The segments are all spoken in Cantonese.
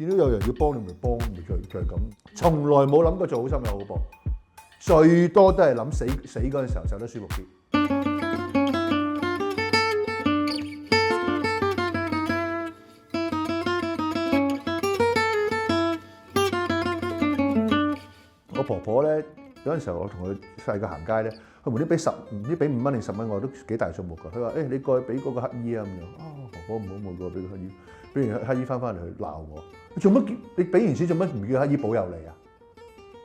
見到有人要幫你咪幫，咪就係咁。從來冇諗過做好心有好報，最多都係諗死嗰陣時候走得舒服啲。我婆婆咧有陣時候我同佢細個行街咧，佢無端俾唔知俾5蚊定10蚊我都幾大數目㗎。佢話：你過去俾嗰個乞衣啊咁樣。婆婆唔好冇過俾個乞衣，俾完乞衣翻嚟去鬧我。你做乜？你俾完錢做乜唔叫乞衣保佑你啊？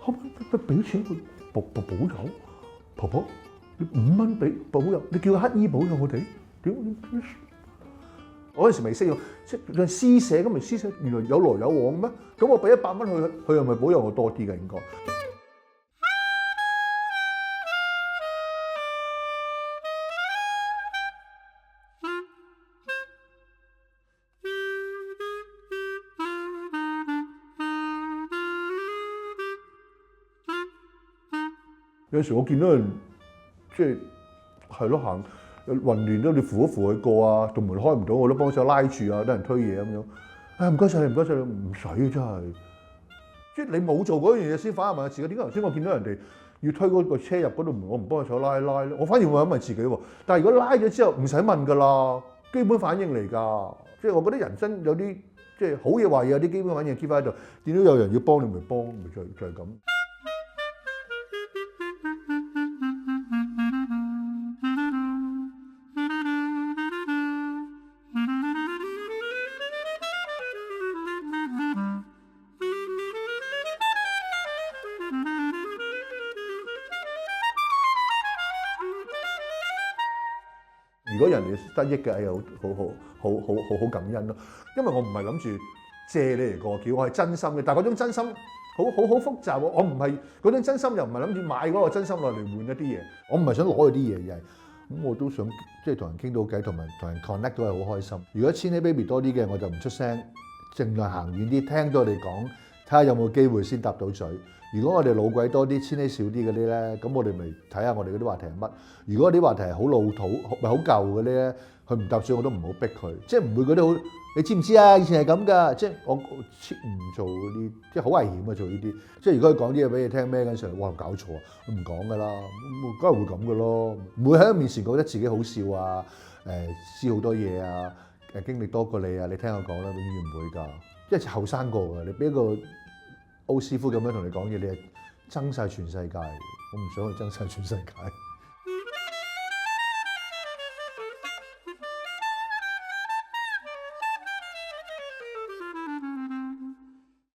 可唔可以俾錢佢保佑？婆婆，你5蚊俾保佑，你叫乞衣保佑我哋？點？我嗰陣時未識用，即係施捨咁咪施捨，原來有來有往咩？咁我俾100蚊佢又咪保佑我多啲嘅應該。有時我見到人即係咯行混亂都你扶一扶佢過啊，道門開唔到我都幫手拉住啊，等人推嘢咁樣。唔該晒你，唔該晒你，唔使真係。即係你冇做嗰樣嘢先反而問自己，點解頭先我見到人哋要推嗰個車入嗰度門，我唔幫佢手拉咧？我反而會問自己喎。但係如果拉咗之後唔使問㗎啦，基本反應嚟㗎。即係我覺得人生有啲即係好嘢壞嘢有啲基本反應 keep 喺度。見到有人要幫你咪幫，咪就係咁。如果人哋得益嘅，係好感恩咯。因為我唔係諗住借你嚟過橋，我係真心嘅。但係嗰種真心好複雜喎。我唔係嗰種真心，又唔係諗住買嗰個真心落嚟換一啲嘢。我唔係想攞佢啲嘢，而係咁我都想即係同人傾到偈，同埋同人 connect 都係好開心。如果千禧 baby 多啲嘅，我就唔出聲，盡量行遠啲，聽到你講，睇下有冇機會先搭到嘴。如果我哋老鬼多啲，千禧少啲嗰啲咧，咁我哋咪睇下我哋嗰啲話題係乜。如果啲話題係好老土，咪好舊嘅咧，佢唔搭嘴我都唔好逼佢，即係唔會嗰啲好。你知唔知啊？以前係咁㗎，即係我唔做嗰啲，即係好危險啊！做呢啲，即係如果佢講啲嘢俾你聽咩嗰陣時，哇搞錯啊！佢唔講㗎啦，梗係會咁㗎咯，唔會喺佢面前覺得自己好笑啊，知好多嘢啊，經歷多過你啊，你聽我講啦，永遠唔會㗎，即係後生過㗎，你俾一個歐師傅咁樣同你講嘢，你係憎晒全世界，我唔想去憎晒全世界。